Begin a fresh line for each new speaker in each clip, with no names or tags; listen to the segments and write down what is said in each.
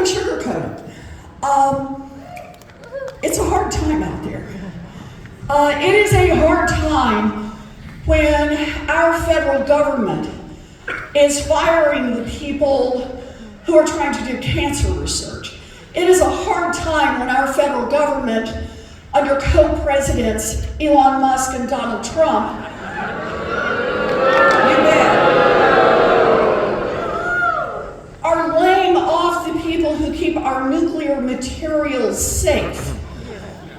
sugarcoat it. It's a hard time out there. It is a hard time when our federal government is firing the people who are trying to do cancer research. It is a hard time when our federal government, under co-presidents Elon Musk and Donald Trump, are laying off the people who keep our nuclear materials safe.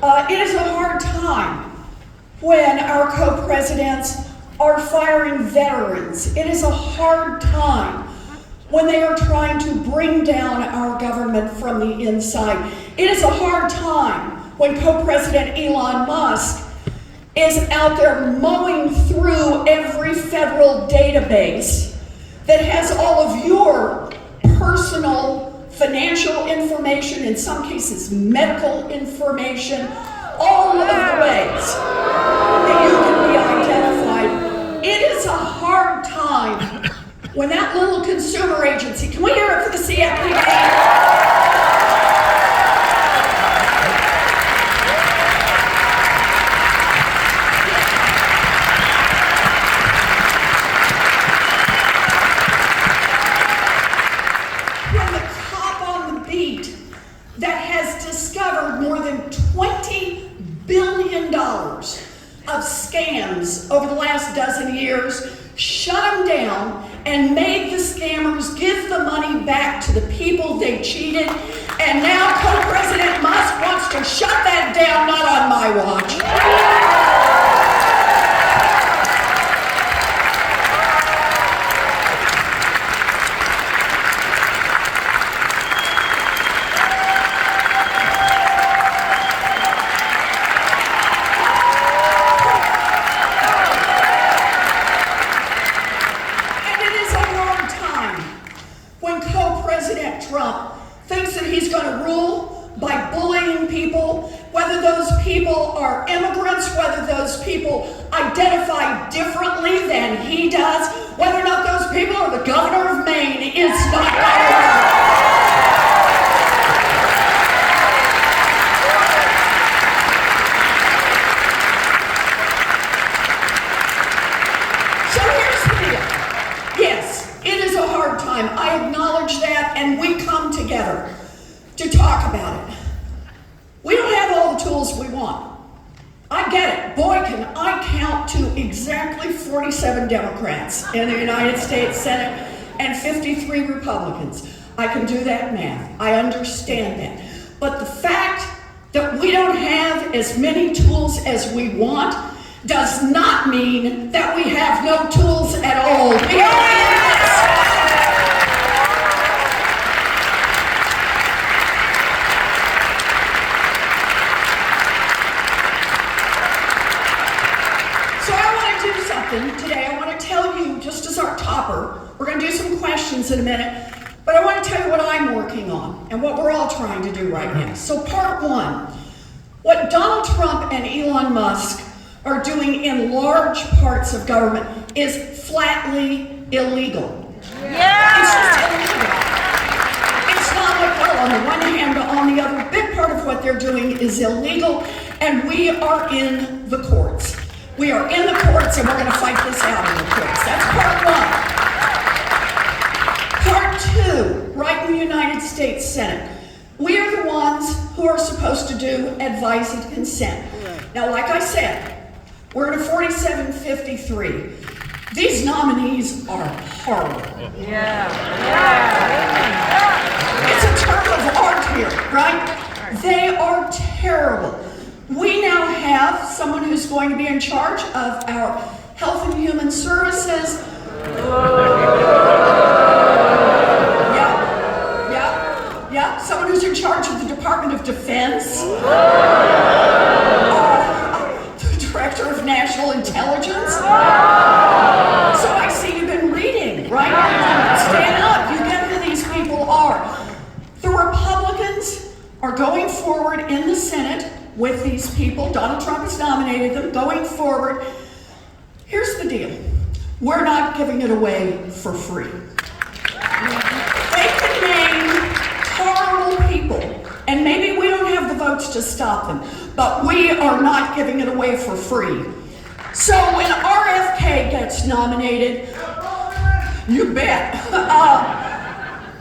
It is a hard time when our co-presidents are firing veterans. It is a hard time when they are trying to bring down our government from the inside. It is a hard time when co-president Elon Musk is out there mowing through every federal database that has all of your personal financial information, in some cases medical information, all of the ways that you can be identified. It is a hard time when that little consumer agency, can we hear it for the CFPB? Of scams over the last dozen years, shut them down and made the scammers give the money back to the people they cheated, and now co-president Musk wants to shut that down, not on my watch. Trump thinks that he's going to rule by bullying people, whether those people are immigrants, whether those people identify differently than he does, whether or not those people are the governor of Maine is not relevant. So here's the deal. Yes, it is a hard time. I acknowledge that, and we come together to talk about it. We don't have all the tools we want. I get it. Boy, can I count to exactly 47 Democrats in the United States Senate and 53 Republicans. I can do that math. I understand that. But the fact that we don't have as many tools as we want does not mean that we have no tools at all. We are today. I want to tell you, just as our topper, we're going to do some questions in a minute, but I want to tell you what I'm working on and what we're all trying to do right now. So part one, what Donald Trump and Elon Musk are doing in large parts of government is flatly illegal. Yeah. It's just illegal. It's not like, well, on the one hand, but on the other, a big part of what they're doing is illegal, and we are in the courts. We are in the courts, and we're going to fight this out in the courts. That's part one. Part two, right in the United States Senate. We are the ones who are supposed to do advice and consent. Now, like I said, we're in a 47-53. These nominees are horrible. Yeah. It's a term of art here, right? They are terrible. We now have someone who's going to be in charge of our Health and Human Services. Yeah. Someone who's in charge of the Department of Defense. The Director of National Intelligence. So I see you've been reading, right? Stand up. You get who these people are. The Republicans are going forward in the Senate with these people. Donald Trump has nominated them, going forward. Here's the deal. We're not giving it away for free. They can name horrible to stop them. But we are not giving it away for free. So when RFK gets nominated, you bet.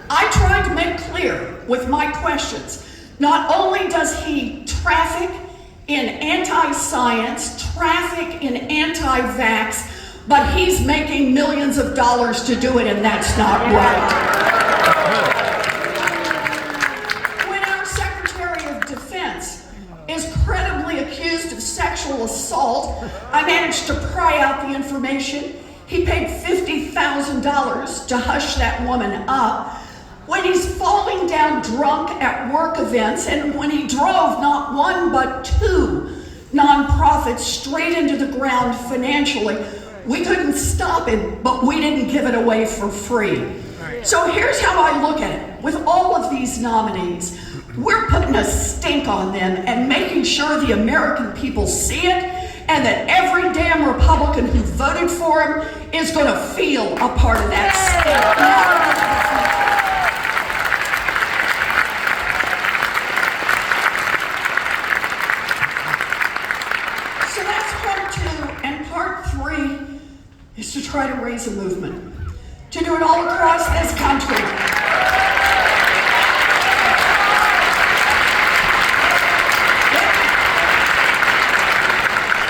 I tried to make clear with my questions, not only does he traffic in anti-science, traffic in anti-vax, but he's making millions of dollars to do it, and that's not right. When our Secretary of Defense is credibly accused of sexual assault, I managed to pry out the information. He paid $50,000 to hush that woman up. When he's falling down drunk at work events, and when he drove not one but two nonprofits straight into the ground financially, we couldn't stop him, but we didn't give it away for free. So here's how I look at it. With all of these nominees, we're putting a stink on them and making sure the American people see it, and that every damn Republican who voted for him is going to feel a part of that stink. So that's part two, and part three is to try to raise a movement, to do it all across this country.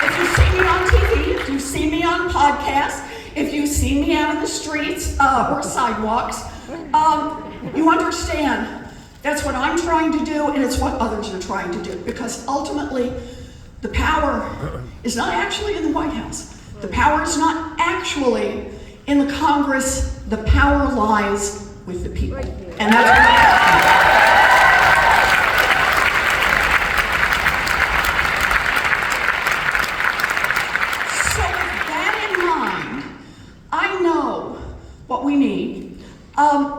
If you see me on TV, if you see me on podcasts, if you see me out in the streets or sidewalks, you understand that's what I'm trying to do, and it's what others are trying to do, because ultimately the power is not actually in the White House. The power is not actually in the Congress. The power lies with the people. And that's what So with that in mind, I know what we need.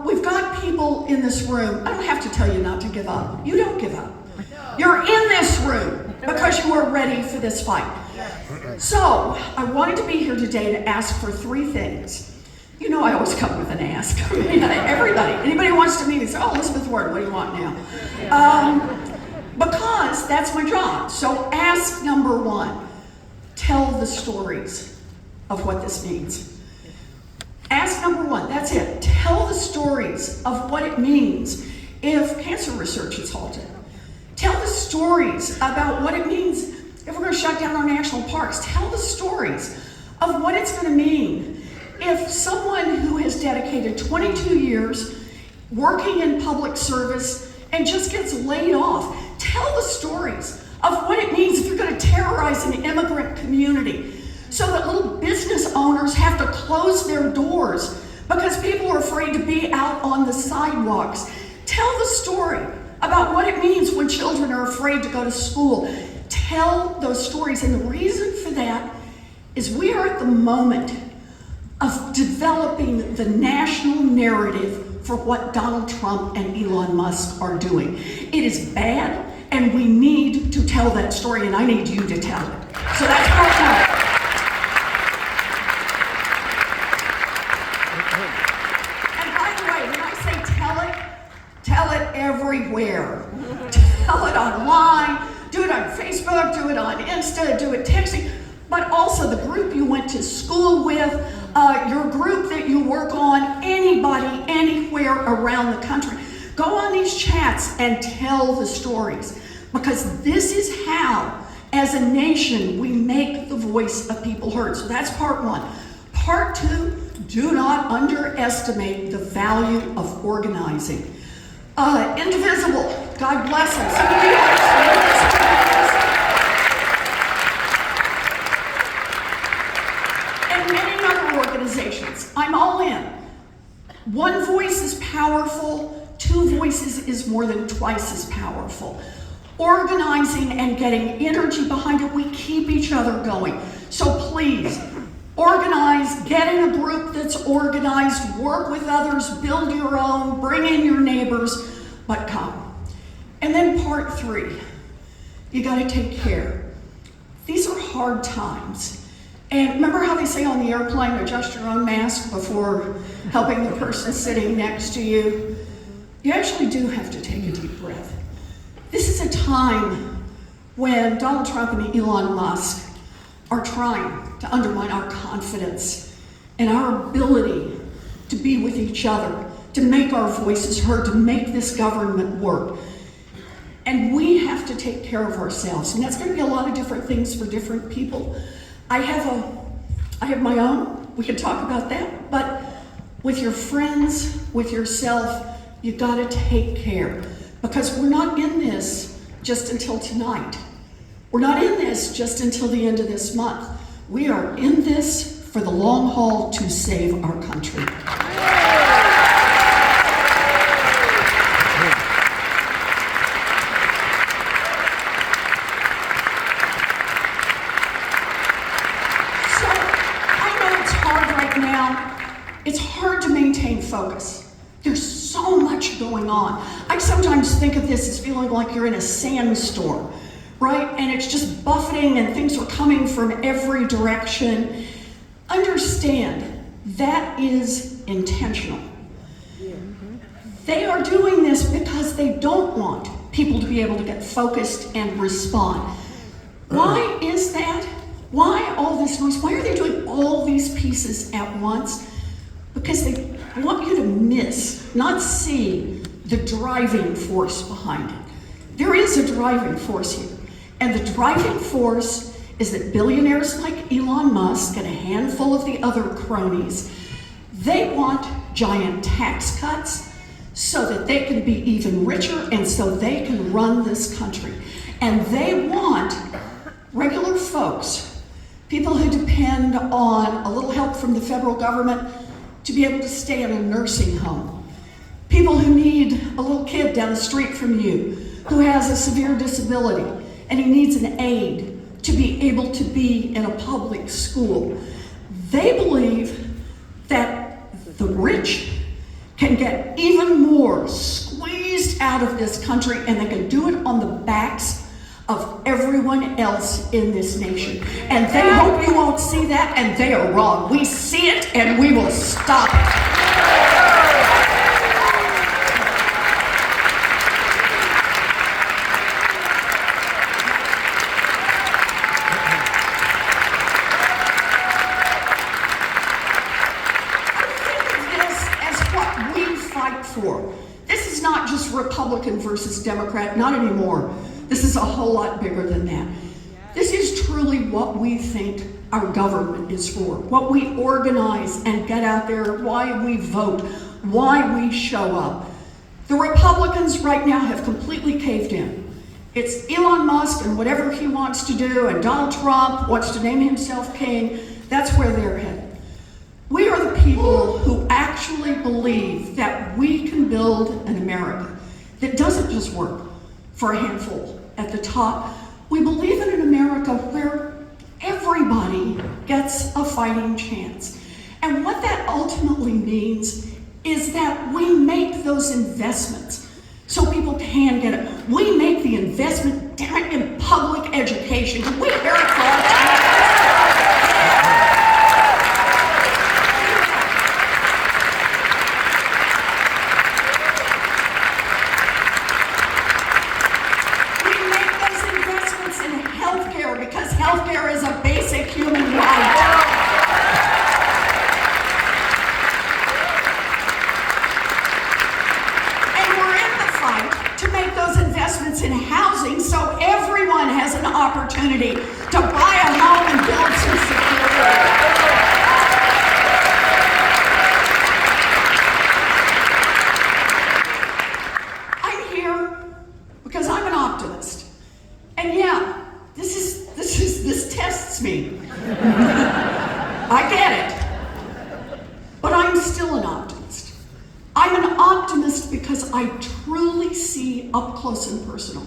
We've got people in this room. I don't have to tell you not to give up. You don't give up. You're in this room because you are ready for this fight. So, I wanted to be here today to ask for three things. You know I always come with an ask. Everybody, anybody who wants to meet me says, oh, Elizabeth Warren, what do you want now? Because that's my job. So ask number one, tell the stories of what this means. Ask number one, that's it. Tell the stories of what it means if cancer research is halted. Tell the stories about what it means if we're going to shut down our national parks. Tell the stories of what it's going to mean if someone who has dedicated 22 years working in public service and just gets laid off. Tell the stories of what it means if you're going to terrorize an immigrant community so that little business owners have to close their doors because people are afraid to be out on the sidewalks. Tell the story about what it means when children are afraid to go to school. Tell those stories, and the reason for that is we are at the moment of developing the national narrative for what Donald Trump and Elon Musk are doing. It is bad, and we need to tell that story, and I need you to tell it. So that's part one. And by the way, when I say tell it everywhere. Tell it online, do it on Facebook, do it on Insta, do it texting, but also the group you went to school with, your group that you work on, anybody, anywhere around the country. Go on these chats and tell the stories, because this is how, as a nation, we make the voice of people heard. So that's part one. Part two, do not underestimate the value of organizing. Indivisible, God bless them. Some of you and many other organizations. I'm all in. One voice is powerful, two voices is more than twice as powerful. Organizing and getting energy behind it, we keep each other going. So please, organize, get in a group that's organized, work with others, build your own, bring in your neighbors, but come. And then part three, you gotta take care. These are hard times. And remember how they say on the airplane, adjust your own mask before helping the person sitting next to you? You actually do have to take a deep breath. This is a time when Donald Trump and Elon Musk are trying to undermine our confidence and our ability to be with each other, to make our voices heard, to make this government work. And we have to take care of ourselves. And that's going to be a lot of different things for different people. I have my own. We can talk about that. But with your friends, with yourself, you got to take care. Because we're not in this just until tonight. We're not in this just until the end of this month. We are in this for the long haul to save our country. It's hard to maintain focus. There's so much going on. I sometimes think of this as feeling like you're in a sandstorm, right? And it's just buffeting and things are coming from every direction. Understand, that is intentional. They are doing this because they don't want people to be able to get focused and respond. Why is that? Why all this noise? Why are they doing all these pieces at once? Because they want you to miss, not see, the driving force behind it. There is a driving force here. And the driving force is that billionaires like Elon Musk and a handful of the other cronies, they want giant tax cuts so that they can be even richer and so they can run this country. And they want regular folks, people who depend on a little help from the federal government, to be able to stay in a nursing home. People who need a little kid down the street from you who has a severe disability and he needs an aid to be able to be in a public school. They believe that the rich can get even more squeezed out of this country and they can do it on the backs of everyone else in this nation. And they hope you won't see that, and they are wrong. We see it, and we will stop it. I think of this as what we fight for. This is not just Republican versus Democrat, not anymore. This is a whole lot bigger than that. This is truly what we think our government is for, what we organize and get out there, why we vote, why we show up. The Republicans right now have completely caved in. It's Elon Musk and whatever he wants to do, and Donald Trump wants to name himself king. That's where they're headed. We are the people who actually believe that we can build an America that doesn't just work for a handful at the top. We believe in an America where everybody gets a fighting chance. And what that ultimately means is that we make those investments so people can get it. We make the investment in public education. We hear it for our time. Because healthcare is a basic human right. And we're in the fight to make those investments in housing so everyone has an opportunity to buy a home and build some security. I'm here because I'm an optimist. And yeah, this tests me. I get it. But I'm still an optimist. I'm an optimist because I truly see up close and personal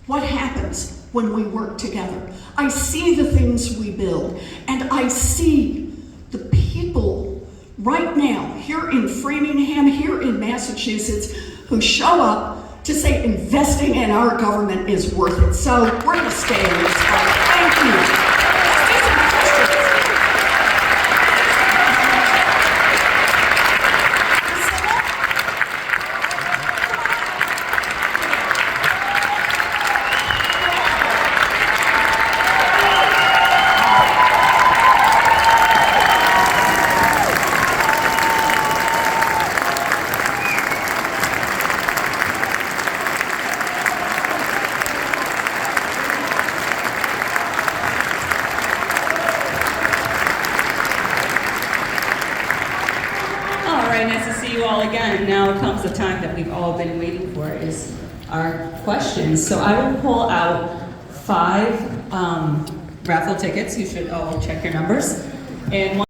what happens when we work together. I see the things we build, and I see the people right now here in Framingham, here in Massachusetts, who show up to say investing in our government is worth it. So we're going to stay in this fight. Thank you.
well, again, now comes the time that we've all been waiting for, is our questions. So I will pull out 5 raffle tickets. You should all check your numbers. And